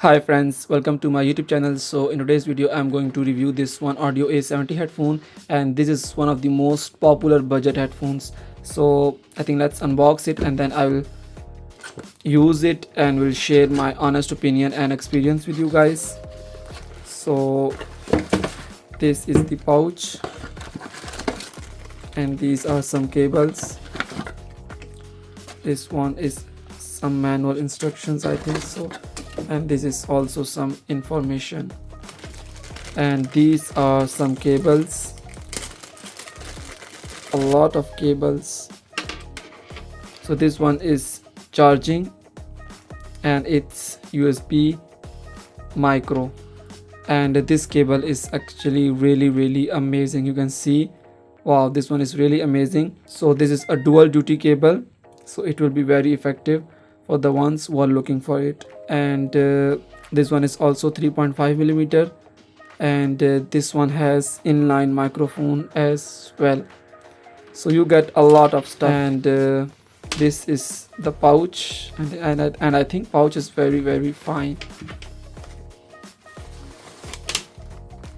Hi friends, welcome to my YouTube channel. So in today's video I'm going to review this one Audio A70 headphone, and this is one of the most popular budget headphones. So I think let's unbox it and then I will use it and will share my honest opinion and experience with you guys. So this is the pouch and these are some cables. This one is some manual instructions, I think so, and this is also some information, and these are some cables, a lot of cables. So this one is charging and it's USB micro, and this cable is actually really amazing. You can see, wow, this one is really amazing. So this is a dual duty cable, so it will be very effective for the ones who are looking for it. And this one is also 3.5 millimeter, and this one has inline microphone as well, so you get a lot of stuff. And this is the pouch, and I think pouch is very fine.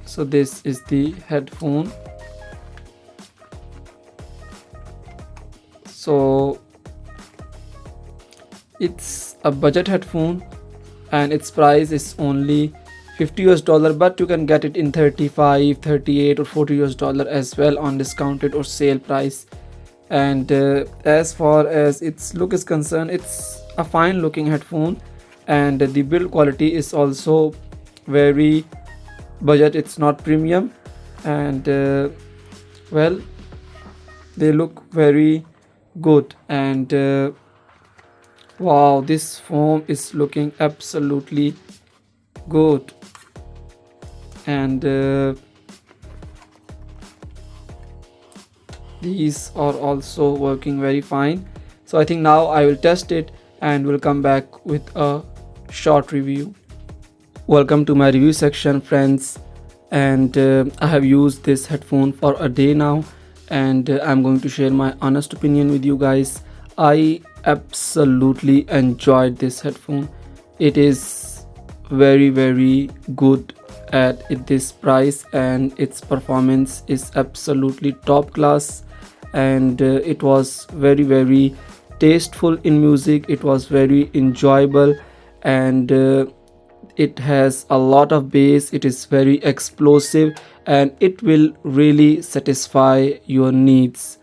So this is the headphone. So it's a budget headphone and its price is only $50, but you can get it in 35, 38 or $40 as well on discounted or sale price. And as far as its look is concerned, it's a fine looking headphone, and the build quality is also very budget. It's not premium, and well, they look very good. And wow, this foam is looking absolutely good. And these are also working very fine. So I think now I will test it and will come back with a short review. Welcome to my review section, friends. And I have used this headphone for a day now, and I'm going to share my honest opinion with you guys. I absolutely enjoyed this headphone. It is very good at this price, and its performance is absolutely top class. And it was very tasteful in music. It was very enjoyable, and it has a lot of bass. It is very explosive, and it will really satisfy your needs.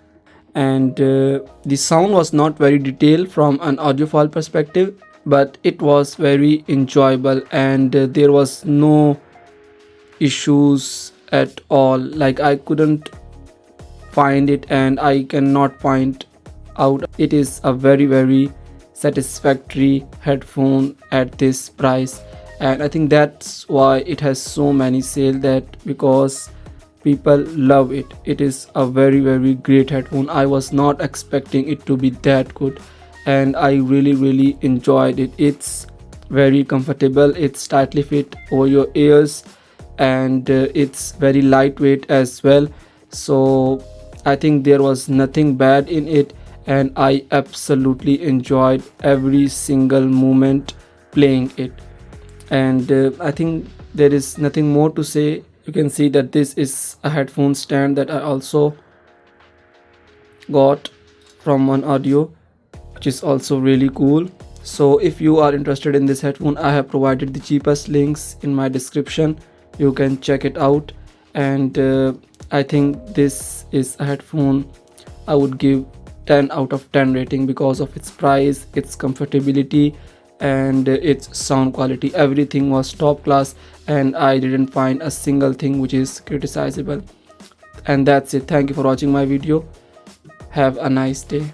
And the sound was not very detailed from an audiophile perspective, but it was very enjoyable, and there was no issues at all. Like, I couldn't find it and I cannot point out. It is a very satisfactory headphone at this price, and I think that's why it has so many sales, that because people love it. It is a very great headphone. I was not expecting it to be that good, and I really enjoyed it. It's very comfortable, it's tightly fit over your ears, and it's very lightweight as well. So I think there was nothing bad in it, and I absolutely enjoyed every single moment playing it. And I think there is nothing more to say. You can see that this is a headphone stand that I also got from One Audio, which is also really cool. So if you are interested in this headphone, I have provided the cheapest links in my description. You can check it out. And I think this is a headphone I would give 10 out of 10 rating because of its price, its comfortability, and its sound quality. Everything was top class, and I didn't find a single thing which is criticizable. And that's it. Thank you for watching my video. Have a nice day.